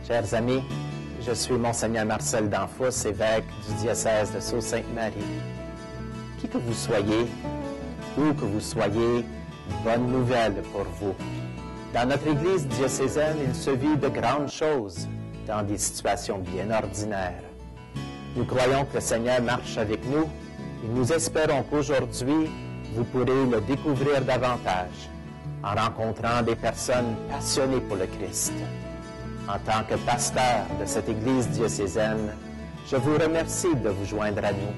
Chers amis, je suis Monseigneur Marcel Danfous, évêque du diocèse de Sault-Sainte-Marie. Qui que vous soyez, où que vous soyez, bonne nouvelle pour vous. Dans notre Église diocésaine, il se vit de grandes choses dans des situations bien ordinaires. Nous croyons que le Seigneur marche avec nous et nous espérons qu'aujourd'hui, vous pourrez le découvrir davantage en rencontrant des personnes passionnées pour le Christ. En tant que pasteur de cette Église diocésaine, je vous remercie de vous joindre à nous.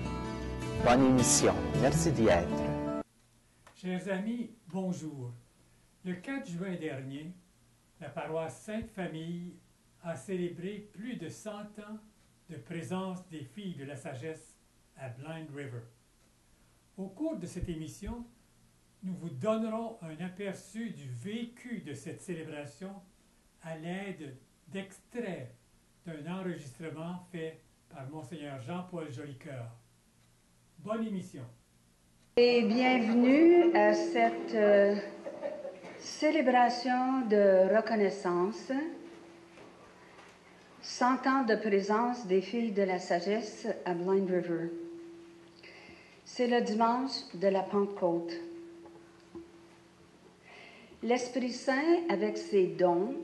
Bonne émission. Merci d'y être. Chers amis, bonjour. Le 4 juin dernier, la paroisse Sainte-Famille a célébré plus de 100 ans de présence des filles de la sagesse à Blind River. Au cours de cette émission, nous vous donnerons un aperçu du vécu de cette célébration à l'aide d'extraits d'un enregistrement fait par Monseigneur Jean-Paul Jolicoeur. Bonne émission. Et bienvenue à cette célébration de reconnaissance, 100 ans de présence des filles de la sagesse à Blind River. C'est le dimanche de la Pentecôte. L'Esprit Saint, avec ses dons,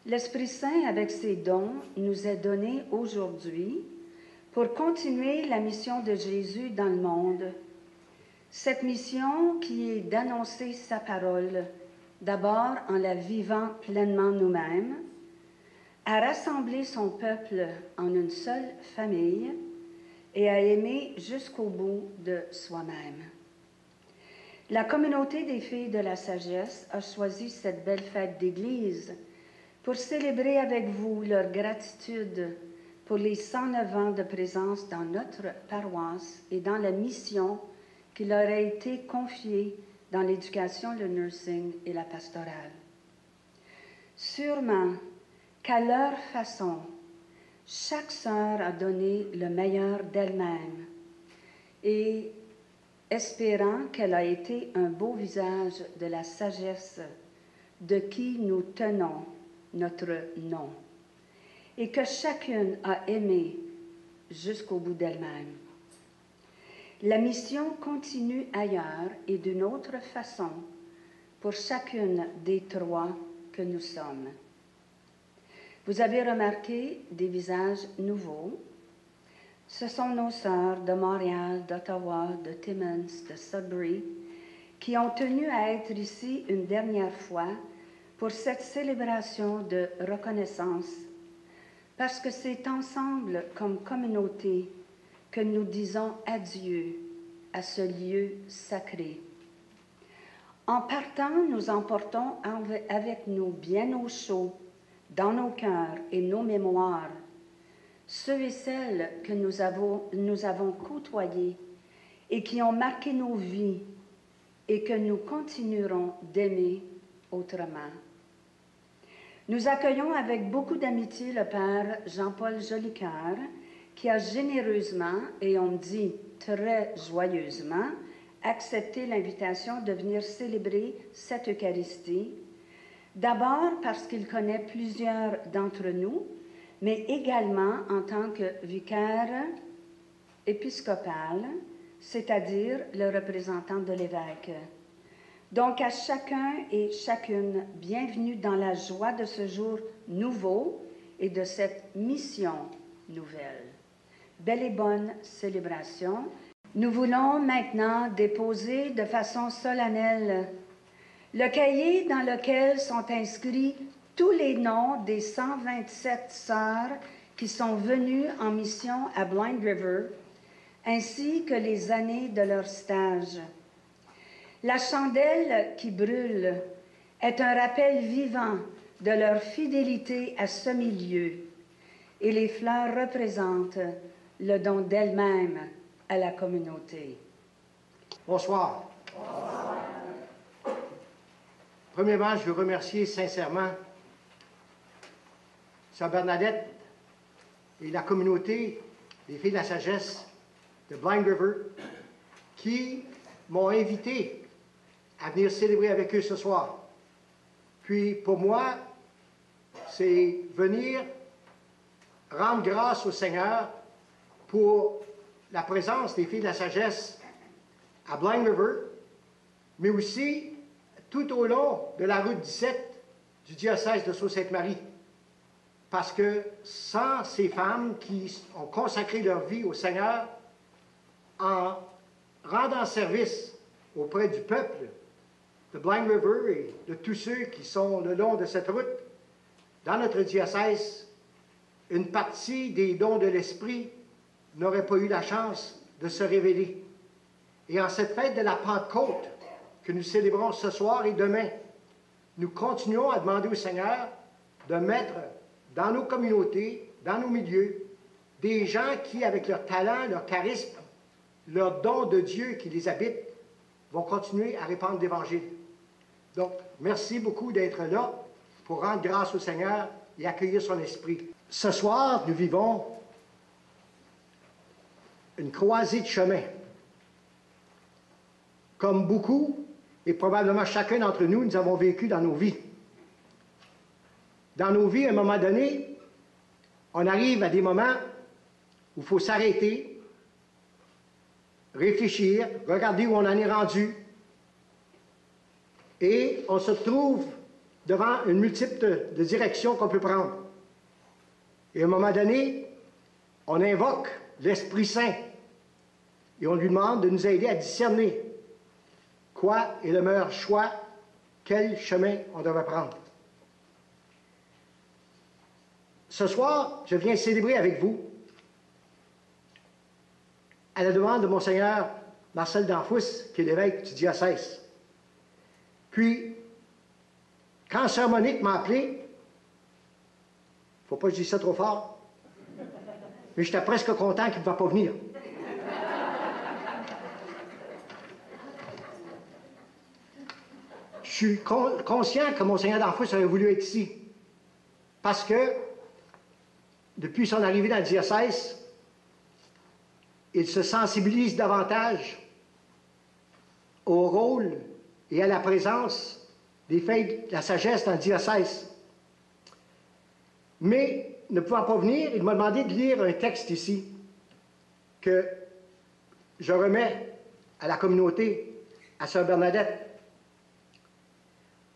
L'Esprit Saint, avec ses dons, nous est donné aujourd'hui pour continuer la mission de Jésus dans le monde. Cette mission qui est d'annoncer sa parole, d'abord en la vivant pleinement nous-mêmes, à rassembler son peuple en une seule famille et à aimer jusqu'au bout de soi-même. La communauté des filles de la sagesse a choisi cette belle fête d'Église pour célébrer avec vous leur gratitude pour les 109 ans de présence dans notre paroisse et dans la mission qui leur a été confiée dans l'éducation, le nursing et la pastorale. Sûrement qu'à leur façon, chaque sœur a donné le meilleur d'elle-même et espérant qu'elle a été un beau visage de la sagesse de qui nous tenons notre nom, et que chacune a aimé jusqu'au bout d'elle-même. La mission continue ailleurs et d'une autre façon pour chacune des trois que nous sommes. Vous avez remarqué des visages nouveaux. Ce sont nos sœurs de Montréal, d'Ottawa, de Timmins, de Sudbury, qui ont tenu à être ici une dernière fois pour cette célébration de reconnaissance, parce que c'est ensemble, comme communauté, que nous disons adieu à ce lieu sacré. En partant, nous emportons avec nous bien au chaud, dans nos cœurs et nos mémoires, ceux et celles que nous avons côtoyés et qui ont marqué nos vies et que nous continuerons d'aimer autrement. Nous accueillons avec beaucoup d'amitié le Père Jean-Paul Jolicoeur, qui a généreusement, et on dit très joyeusement, accepté l'invitation de venir célébrer cette Eucharistie, d'abord parce qu'il connaît plusieurs d'entre nous, mais également en tant que vicaire épiscopal, c'est-à-dire le représentant de l'évêque. Donc à chacun et chacune, bienvenue dans la joie de ce jour nouveau et de cette mission nouvelle. Belle et bonne célébration. Nous voulons maintenant déposer de façon solennelle le cahier dans lequel sont inscrits tous les noms des 127 sœurs qui sont venues en mission à Blind River, ainsi que les années de leur stage. La chandelle qui brûle est un rappel vivant de leur fidélité à ce milieu, et les fleurs représentent le don d'elles-mêmes à la communauté. Bonsoir. Bonsoir. Premièrement, je veux remercier sincèrement Sœur Bernadette et la communauté des Filles de la Sagesse de Blind River qui m'ont invité à venir célébrer avec eux ce soir. Puis pour moi, c'est venir rendre grâce au Seigneur pour la présence des filles de la sagesse à Blind River, mais aussi tout au long de la route 17 du diocèse de Sault-Sainte-Marie. Parce que sans ces femmes qui ont consacré leur vie au Seigneur en rendant service auprès du peuple de Blind River et de tous ceux qui sont le long de cette route, dans notre diocèse, une partie des dons de l'Esprit n'aurait pas eu la chance de se révéler. Et en cette fête de la Pentecôte que nous célébrons ce soir et demain, nous continuons à demander au Seigneur de mettre dans nos communautés, dans nos milieux, des gens qui, avec leur talent, leur charisme, leur don de Dieu qui les habite, vont continuer à répandre l'Évangile. Donc, merci beaucoup d'être là pour rendre grâce au Seigneur et accueillir son esprit. Ce soir, nous vivons une croisée de chemin. Comme beaucoup, et probablement chacun d'entre nous, nous avons vécu dans nos vies. Dans nos vies, à un moment donné, on arrive à des moments où il faut s'arrêter, réfléchir, regarder où on en est rendu, et on se trouve devant une multitude de directions qu'on peut prendre. Et à un moment donné, on invoque l'Esprit Saint et on lui demande de nous aider à discerner quoi est le meilleur choix, quel chemin on devrait prendre. Ce soir, je viens célébrer avec vous, à la demande de Monseigneur Marcel Danfous, qui est l'évêque du diocèse. Puis, quand Sœur Monique m'a appelé, il ne faut pas que je dise ça trop fort, mais j'étais presque content qu'il ne va pas venir. Je suis conscient que Monseigneur Danfous aurait voulu être ici, parce que, depuis son arrivée dans le diocèse, il se sensibilise davantage au rôle et à la présence des filles de la sagesse dans le diocèse. Mais, ne pouvant pas venir, il m'a demandé de lire un texte ici que je remets à la communauté, à Sœur Bernadette,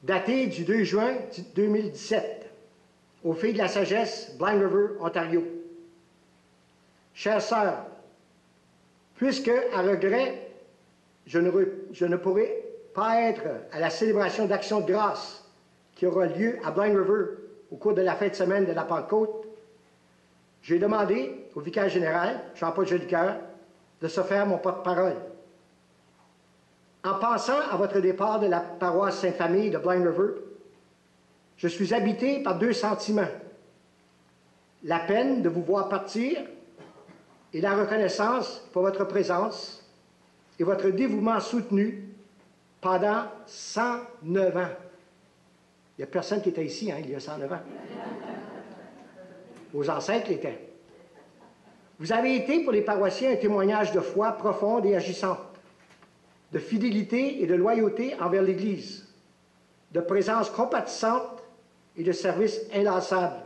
daté du 2 juin 2017, aux filles de la sagesse, Blind River, Ontario. Chère sœur, puisque, à regret, je ne pourrai pas être à la célébration d'Action de grâce qui aura lieu à Blind River au cours de la fin de semaine de la Pentecôte, j'ai demandé au vicaire général, Jean-Paul Jolicoeur, de se faire mon porte-parole. En pensant à votre départ de la paroisse Sainte-Famille de Blind River, je suis habité par deux sentiments. La peine de vous voir partir et la reconnaissance pour votre présence et votre dévouement soutenu pendant 109 ans. Il n'y a personne qui était ici, il y a 109 ans. Vos ancêtres l'étaient. Vous avez été pour les paroissiens un témoignage de foi profonde et agissante, de fidélité et de loyauté envers l'Église, de présence compatissante et de service inlassable.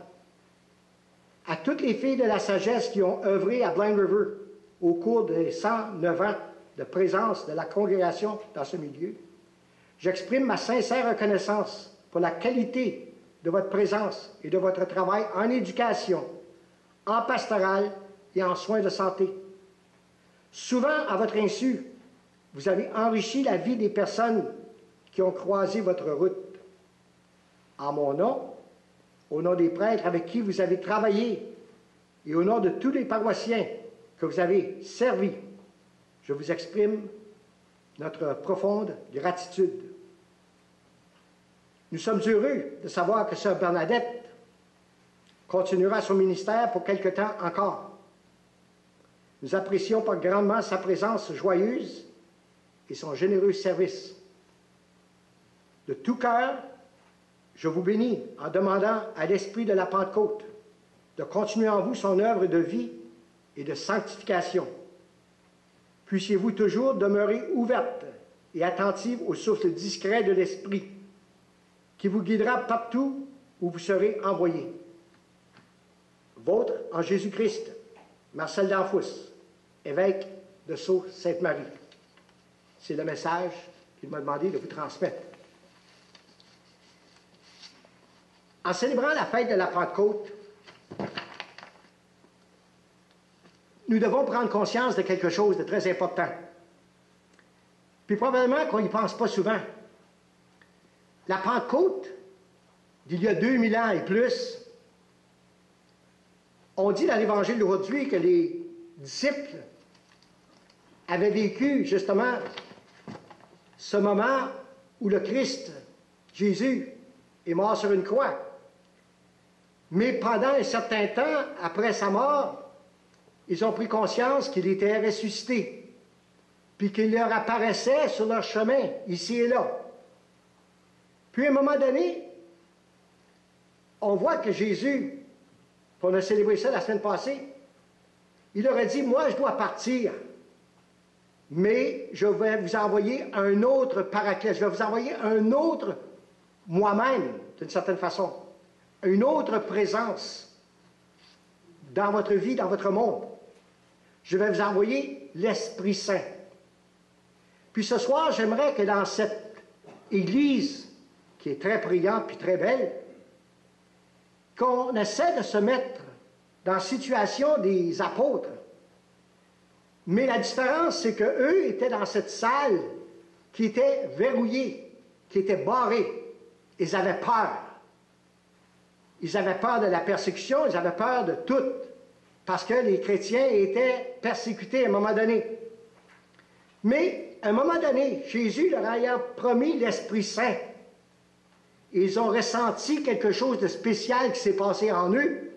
À toutes les filles de la sagesse qui ont œuvré à Blind River au cours des 109 ans de présence de la congrégation dans ce milieu, j'exprime ma sincère reconnaissance pour la qualité de votre présence et de votre travail en éducation, en pastoral et en soins de santé. Souvent, à votre insu, vous avez enrichi la vie des personnes qui ont croisé votre route. En mon nom, au nom des prêtres avec qui vous avez travaillé et au nom de tous les paroissiens que vous avez servis, je vous exprime notre profonde gratitude. Nous sommes heureux de savoir que Sœur Bernadette continuera son ministère pour quelque temps encore. Nous apprécions pas grandement sa présence joyeuse et son généreux service. De tout cœur, je vous bénis en demandant à l'Esprit de la Pentecôte de continuer en vous son œuvre de vie et de sanctification. Puissiez-vous toujours demeurer ouverte et attentive au souffle discret de l'Esprit, qui vous guidera partout où vous serez envoyés. Vôtre en Jésus-Christ, Marcel Danfous, évêque de Sault-Sainte-Marie. C'est le message qu'il m'a demandé de vous transmettre. En célébrant la fête de la Pentecôte, nous devons prendre conscience de quelque chose de très important. Puis probablement qu'on n'y pense pas souvent. La Pentecôte, d'il y a 2000 ans et plus, on dit dans l'Évangile d'aujourd'hui que les disciples avaient vécu justement ce moment où le Christ, Jésus, est mort sur une croix. Mais pendant un certain temps, après sa mort, ils ont pris conscience qu'il était ressuscité, puis qu'il leur apparaissait sur leur chemin, ici et là. Puis à un moment donné, on voit que Jésus, on a célébré ça la semaine passée, il leur a dit, moi je dois partir, mais je vais vous envoyer un autre paraclet, je vais vous envoyer un autre moi-même, d'une certaine façon, une autre présence dans votre vie, dans votre monde. Je vais vous envoyer l'Esprit Saint. Puis ce soir, j'aimerais que dans cette Église, qui est très brillante puis très belle, qu'on essaie de se mettre dans la situation des apôtres. Mais la différence, c'est qu'eux étaient dans cette salle qui était verrouillée, qui était barrée. Ils avaient peur. Ils avaient peur de la persécution, ils avaient peur de tout, parce que les chrétiens étaient persécutés à un moment donné. Mais, à un moment donné, Jésus leur ayant promis l'Esprit Saint, ils ont ressenti quelque chose de spécial qui s'est passé en eux,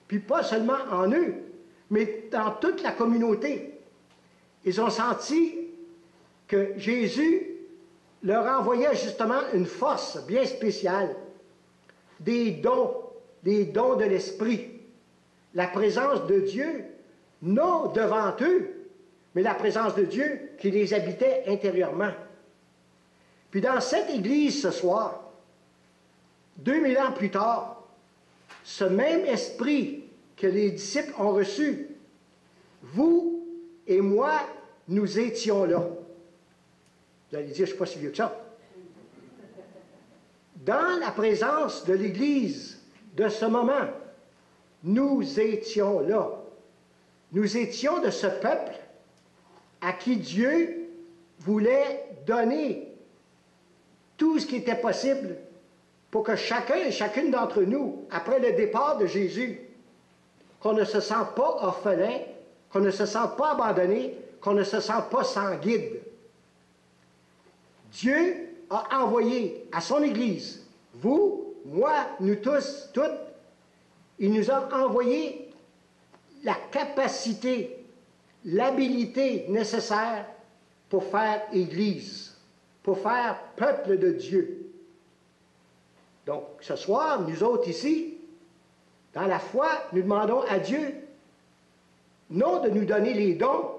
puis pas seulement en eux, mais dans toute la communauté. Ils ont senti que Jésus leur envoyait justement une force bien spéciale, des dons de l'Esprit, la présence de Dieu, non devant eux, mais la présence de Dieu qui les habitait intérieurement. Puis dans cette Église ce soir, 2000 ans plus tard, ce même esprit que les disciples ont reçu, vous et moi, nous étions là. Vous allez dire, je ne suis pas si vieux que ça. Dans la présence de l'Église de ce moment, nous étions là. Nous étions de ce peuple à qui Dieu voulait donner tout ce qui était possible pour que chacun et chacune d'entre nous, après le départ de Jésus, qu'on ne se sente pas orphelin, qu'on ne se sente pas abandonné, qu'on ne se sente pas sans guide. Dieu a envoyé à son Église, vous, moi, nous tous, toutes, il nous a envoyé la capacité, l'habilité nécessaire pour faire Église, pour faire peuple de Dieu. Donc, ce soir, nous autres ici, dans la foi, nous demandons à Dieu, non de nous donner les dons,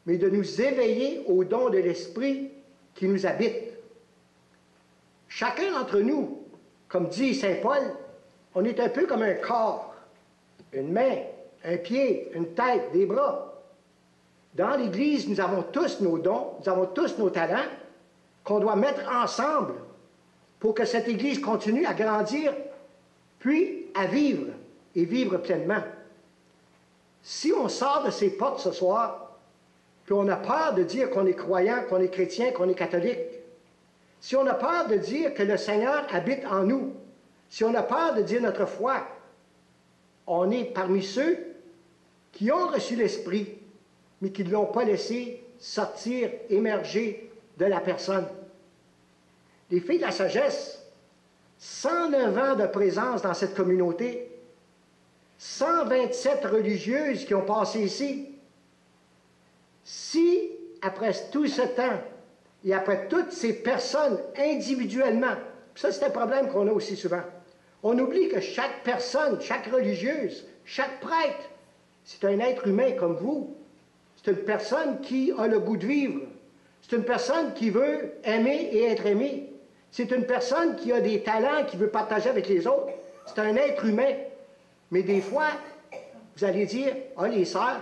mais de nous éveiller aux dons de l'Esprit qui nous habite. Chacun d'entre nous, comme dit saint Paul, on est un peu comme un corps, une main, un pied, une tête, des bras. Dans l'Église, nous avons tous nos dons, nous avons tous nos talents qu'on doit mettre ensemble pour que cette Église continue à grandir, puis à vivre, et vivre pleinement. Si on sort de ces portes ce soir, puis on a peur de dire qu'on est croyant, qu'on est chrétien, qu'on est catholique, si on a peur de dire que le Seigneur habite en nous, si on a peur de dire notre foi, on est parmi ceux qui ont reçu l'Esprit, mais qui ne l'ont pas laissé sortir, émerger de la personne. Les filles de la sagesse, 109 ans de présence dans cette communauté, 127 religieuses qui ont passé ici. Si, après tout ce temps, et après toutes ces personnes individuellement, ça c'est un problème qu'on a aussi souvent, on oublie que chaque personne, chaque religieuse, chaque prêtre, c'est un être humain comme vous. C'est une personne qui a le goût de vivre. C'est une personne qui veut aimer et être aimée. C'est une personne qui a des talents, qui veut partager avec les autres. C'est un être humain. Mais des fois, vous allez dire, « Ah, les sœurs,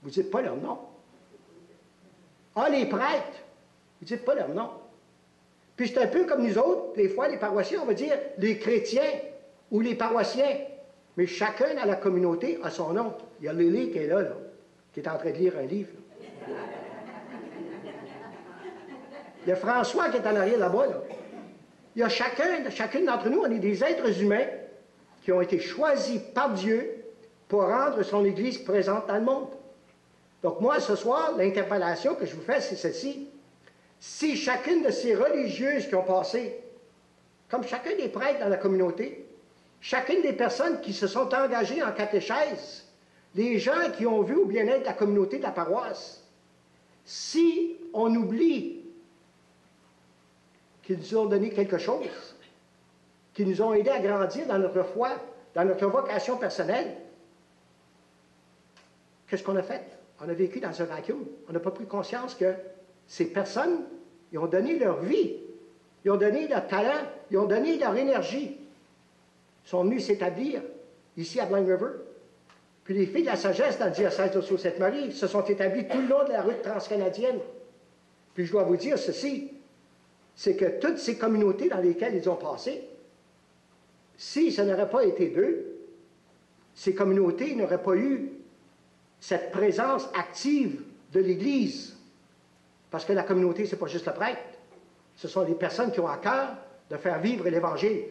vous ne dites pas leur nom. Ah, les prêtres, vous ne dites pas leur nom. » Puis c'est un peu comme nous autres, des fois, les paroissiens, on va dire les chrétiens ou les paroissiens. Mais chacun dans la communauté a son nom. Il y a Lily qui est là, qui est en train de lire un livre. Il y a François qui est en arrière là-bas. Là. Il y a chacune d'entre nous, on est des êtres humains qui ont été choisis par Dieu pour rendre son Église présente dans le monde. Donc moi, ce soir, l'interpellation que je vous fais, c'est celle-ci. Si chacune de ces religieuses qui ont passé, comme chacun des prêtres dans la communauté, chacune des personnes qui se sont engagées en catéchèse, les gens qui ont vu au bien-être la communauté de la paroisse, si on oublie qu'ils nous ont donné quelque chose, qu'ils nous ont aidés à grandir dans notre foi, dans notre vocation personnelle, qu'est-ce qu'on a fait? On a vécu dans un vacuum. On n'a pas pris conscience que ces personnes, ils ont donné leur vie, ils ont donné leur talent, ils ont donné leur énergie. Ils sont venus s'établir ici à Blind River. Puis les filles de la sagesse dans le diocèse de Sault-Sainte-Marie se sont établies tout le long de la route transcanadienne. Puis je dois vous dire ceci, c'est que toutes ces communautés dans lesquelles ils ont passé, si ce n'aurait pas été d'eux, ces communautés n'auraient pas eu cette présence active de l'Église. Parce que la communauté, ce n'est pas juste le prêtre. Ce sont des personnes qui ont à cœur de faire vivre l'Évangile.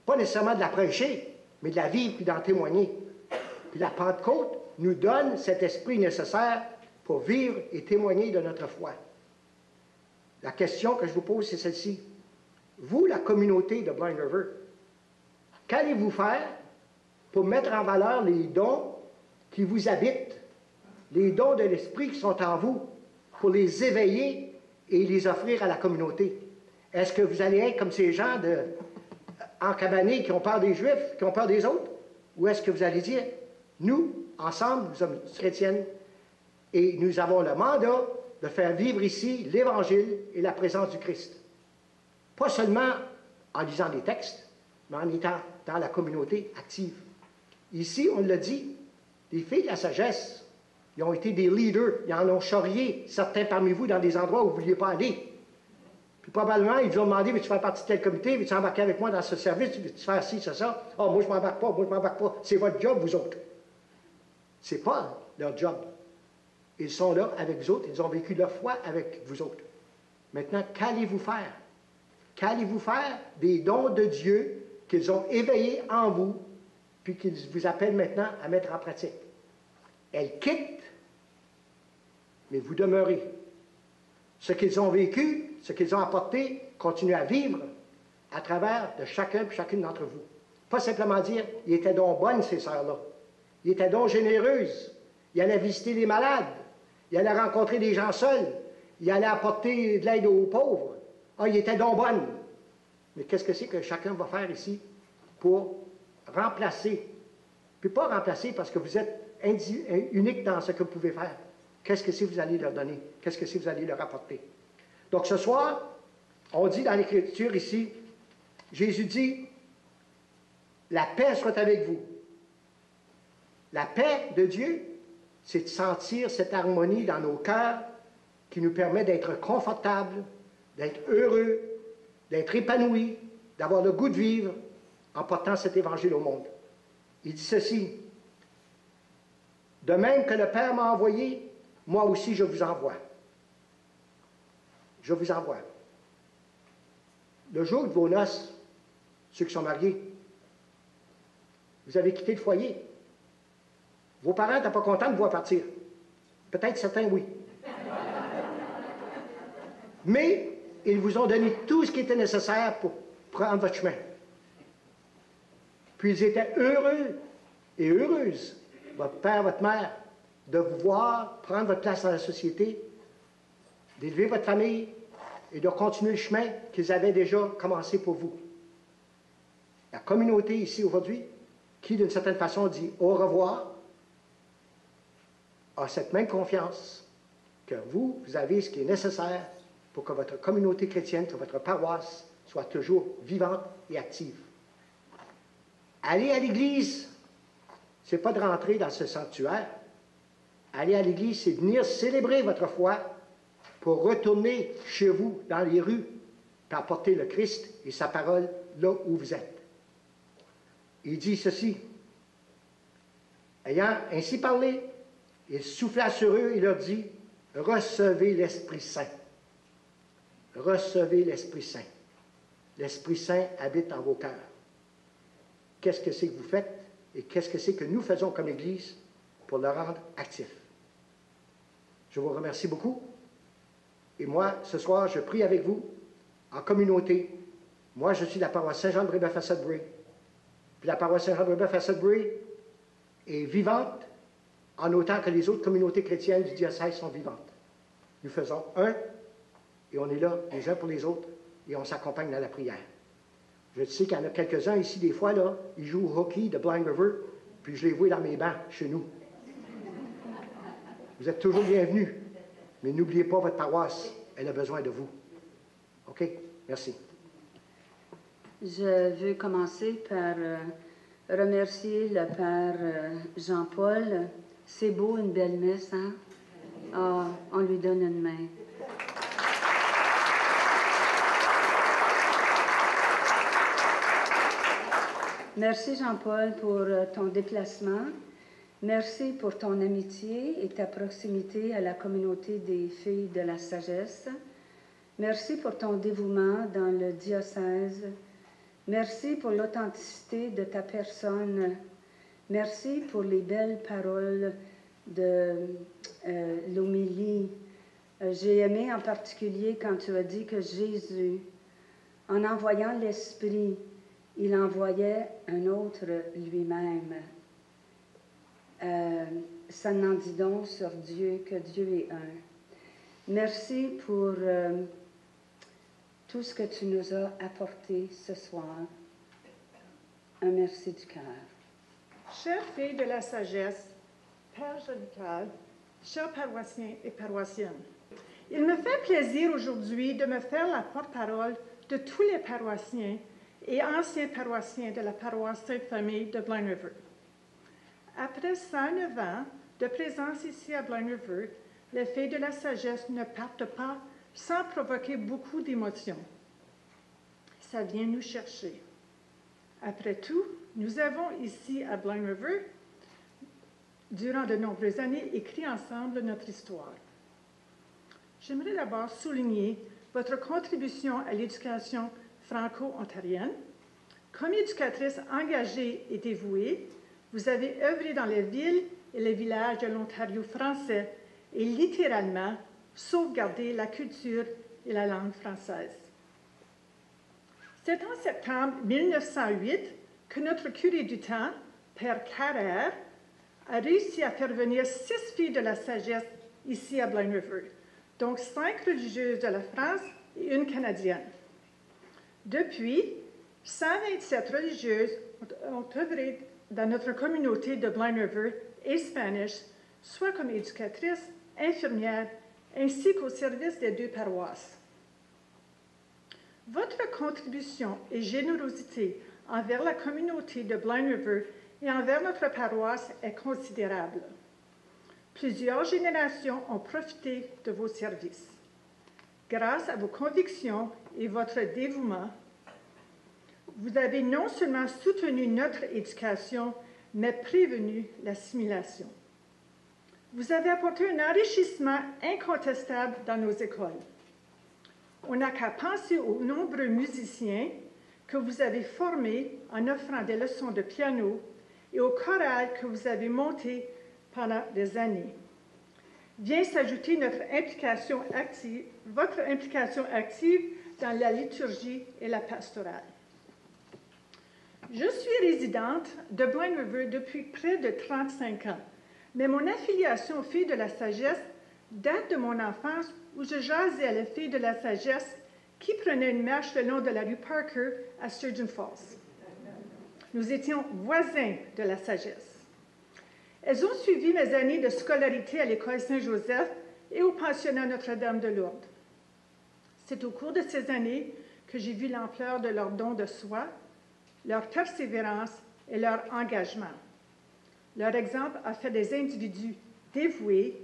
Pas nécessairement de la prêcher, mais de la vivre et d'en témoigner. Puis la Pentecôte nous donne cet esprit nécessaire pour vivre et témoigner de notre foi. La question que je vous pose, c'est celle-ci. Vous, la communauté de Blind River, qu'allez-vous faire pour mettre en valeur les dons qui vous habitent, les dons de l'Esprit qui sont en vous, pour les éveiller et les offrir à la communauté? Est-ce que vous allez être comme ces gens encabanés qui ont peur des Juifs, qui ont peur des autres? Ou est-ce que vous allez dire, nous, ensemble, nous sommes chrétiennes et nous avons le mandat de faire vivre ici l'Évangile et la présence du Christ? Pas seulement en lisant des textes, mais en étant dans la communauté active. Ici, on l'a dit, les filles de la sagesse, ils ont été des leaders, ils en ont charrié certains parmi vous dans des endroits où vous ne vouliez pas aller. Puis probablement, ils vous ont demandé, veux-tu faire partie de tel comité, veux-tu embarquer avec moi dans ce service, veux-tu faire ci, ça? Oh, moi, je ne m'embarque pas, moi, je ne m'embarque pas. C'est votre job, vous autres. Ce n'est pas leur job. Ils sont là avec vous autres, ils ont vécu leur foi avec vous autres. Maintenant, qu'allez-vous faire? Qu'allez-vous faire des dons de Dieu qu'ils ont éveillés en vous, puis qu'ils vous appellent maintenant à mettre en pratique? Elles quittent, mais vous demeurez. Ce qu'ils ont vécu, ce qu'ils ont apporté, continuez à vivre à travers de chacun et chacune d'entre vous. Pas simplement dire, ils étaient donc bonnes, ces sœurs-là. Ils étaient donc généreuses. Ils allaient visiter les malades. Ils allaient rencontrer des gens seuls. Ils allaient apporter de l'aide aux pauvres. Ah, ils étaient donc bonnes. Mais qu'est-ce que c'est que chacun va faire ici pour remplacer? Puis pas remplacer parce que vous êtes unique dans ce que vous pouvez faire. Qu'est-ce que c'est que vous allez leur donner? Qu'est-ce que c'est que vous allez leur apporter? Donc ce soir, on dit dans l'Écriture ici, Jésus dit, la paix soit avec vous. La paix de Dieu, c'est de sentir cette harmonie dans nos cœurs qui nous permet d'être confortables, d'être heureux, d'être épanouis, d'avoir le goût de vivre en portant cet évangile au monde. Il dit ceci, « De même que le Père m'a envoyé, moi aussi je vous envoie. » Je vous envoie. Le jour de vos noces, ceux qui sont mariés, vous avez quitté le foyer. Vos parents n'étaient pas contents de vous voir partir. Peut-être certains, oui. Mais ils vous ont donné tout ce qui était nécessaire pour prendre votre chemin. Puis ils étaient heureux et heureuses, votre père, votre mère, de vous voir prendre votre place dans la société, d'élever votre famille et de continuer le chemin qu'ils avaient déjà commencé pour vous. La communauté ici aujourd'hui, qui d'une certaine façon dit au revoir, a cette même confiance que vous avez ce qui est nécessaire pour que votre communauté chrétienne, que votre paroisse soit toujours vivante et active. Aller à l'Église, ce n'est pas de rentrer dans ce sanctuaire. Aller à l'Église, c'est venir célébrer votre foi pour retourner chez vous, dans les rues, et apporter le Christ et sa parole là où vous êtes. Il dit ceci. Ayant ainsi parlé, il souffla sur eux et leur dit, « Recevez l'Esprit Saint. » Recevez l'Esprit Saint. L'Esprit Saint habite en vos cœurs. Qu'est-ce que c'est que vous faites et qu'est-ce que c'est que nous faisons comme Église pour le rendre actif? Je vous remercie beaucoup. Et moi, ce soir, je prie avec vous, en communauté. Moi, je suis de la paroisse Saint-Jean-de-Brébeuf à Sudbury. Puis la paroisse Saint-Jean-de-Brébeuf à Sudbury est vivante en autant que les autres communautés chrétiennes du diocèse sont vivantes. Nous faisons un, et on est là les uns pour les autres, et on s'accompagne dans la prière. Je sais qu'il y en a quelques-uns ici, des fois, là, ils jouent au hockey de Blind River, puis je les vois dans mes bancs, chez nous. Vous êtes toujours bienvenus, mais n'oubliez pas votre paroisse, elle a besoin de vous. OK? Merci. Je veux commencer par remercier le Père Jean-Paul. C'est beau, une belle messe, hein? Ah, on lui donne une main. Merci Jean-Paul pour ton déplacement. Merci pour ton amitié et ta proximité à la communauté des filles de la sagesse. Merci pour ton dévouement dans le diocèse. Merci pour l'authenticité de ta personne. Merci pour les belles paroles de l'homélie. J'ai aimé en particulier quand tu as dit que Jésus, en envoyant l'Esprit, il envoyait un autre lui-même. Ça n'en dit donc sur Dieu que Dieu est un. Merci pour tout ce que tu nous as apporté ce soir. Un merci du cœur. Chères filles de la sagesse, Père Jolical, chers paroissiens et paroissiennes, il me fait plaisir aujourd'hui de me faire la porte-parole de tous les paroissiens et anciens paroissiens de la paroisse Sainte-Famille de Blind River. Après 109 ans de présence ici à Blind River, les filles de la sagesse ne partent pas sans provoquer beaucoup d'émotions. Ça vient nous chercher. Après tout, nous avons ici à Blind River, durant de nombreuses années, écrit ensemble notre histoire. J'aimerais d'abord souligner votre contribution à l'éducation franco-ontarienne. Comme éducatrice engagée et dévouée, vous avez œuvré dans les villes et les villages de l'Ontario français et littéralement sauvegardé la culture et la langue française. C'est en septembre 1908 que notre curé du temps, Père Carrère, a réussi à faire venir 6 filles de la sagesse ici à Blind River, donc 5 religieuses de la France et une canadienne. Depuis, 127 religieuses ont œuvré dans notre communauté de Blind River et Spanish, soit comme éducatrices, infirmières, ainsi qu'au service des 2 paroisses. Votre contribution et générosité envers la communauté de Blind River et envers notre paroisse est considérable. Plusieurs générations ont profité de vos services. Grâce à vos convictions et votre dévouement, vous avez non seulement soutenu notre éducation, mais prévenu l'assimilation. Vous avez apporté un enrichissement incontestable dans nos écoles. On n'a qu'à penser aux nombreux musiciens que vous avez formés en offrant des leçons de piano et au choral que vous avez monté pendant des années. Vient s'ajouter votre implication active dans la liturgie et la pastorale. Je suis résidente de Blind River depuis près de 35 ans, mais mon affiliation aux filles de la sagesse date de mon enfance où je jasais à la fille de la sagesse qui prenait une marche le long de la rue Parker à Sturgeon Falls. Nous étions voisins de la sagesse. Elles ont suivi mes années de scolarité à l'école Saint-Joseph et au pensionnat Notre-Dame de Lourdes. C'est au cours de ces années que j'ai vu l'ampleur de leur don de soi, leur persévérance et leur engagement. Leur exemple a fait des individus dévoués,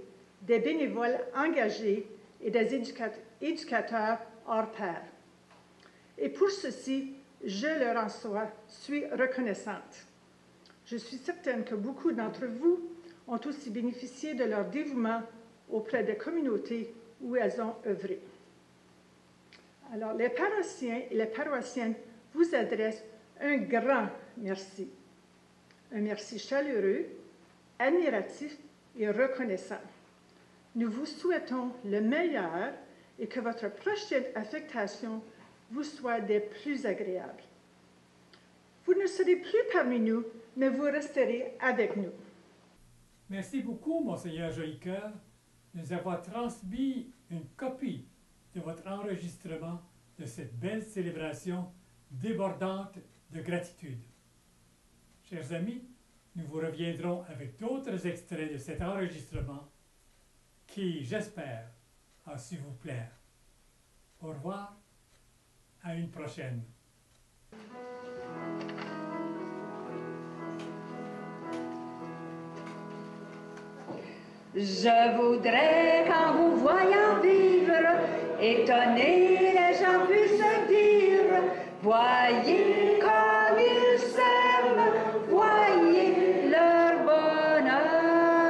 des bénévoles engagés et des éducateurs hors pair. Et pour ceci, je leur en suis reconnaissante. Je suis certaine que beaucoup d'entre vous ont aussi bénéficié de leur dévouement auprès des communautés où elles ont œuvré. Alors, les paroissiens et les paroissiennes vous adressent un grand merci. Un merci chaleureux, admiratif et reconnaissant. Nous vous souhaitons le meilleur et que votre prochaine affectation vous soit des plus agréables. Vous ne serez plus parmi nous, mais vous resterez avec nous. Merci beaucoup, Monseigneur Jolicoeur, de nous avoir transmis une copie de votre enregistrement de cette belle célébration débordante de gratitude. Chers amis, nous vous reviendrons avec d'autres extraits de cet enregistrement qui, j'espère, a su vous plaire. Au revoir, à une prochaine. Je voudrais qu'en vous voyant vivre, étonner les gens puissent dire, voyez comme ils s'aiment, voyez leur bonheur.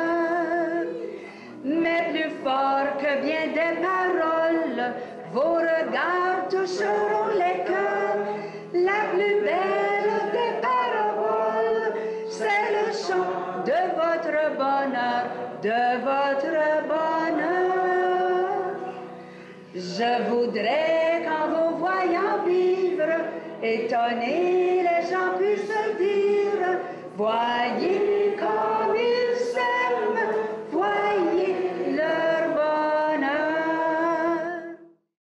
Mais plus fort que bien des paroles, vos regards toucheront les cœurs. La plus belle des paraboles, c'est le chant de votre bonheur, de votre bonheur. Je voudrais qu'en vous voyant vivre, étonner les gens puissent dire, voyez comme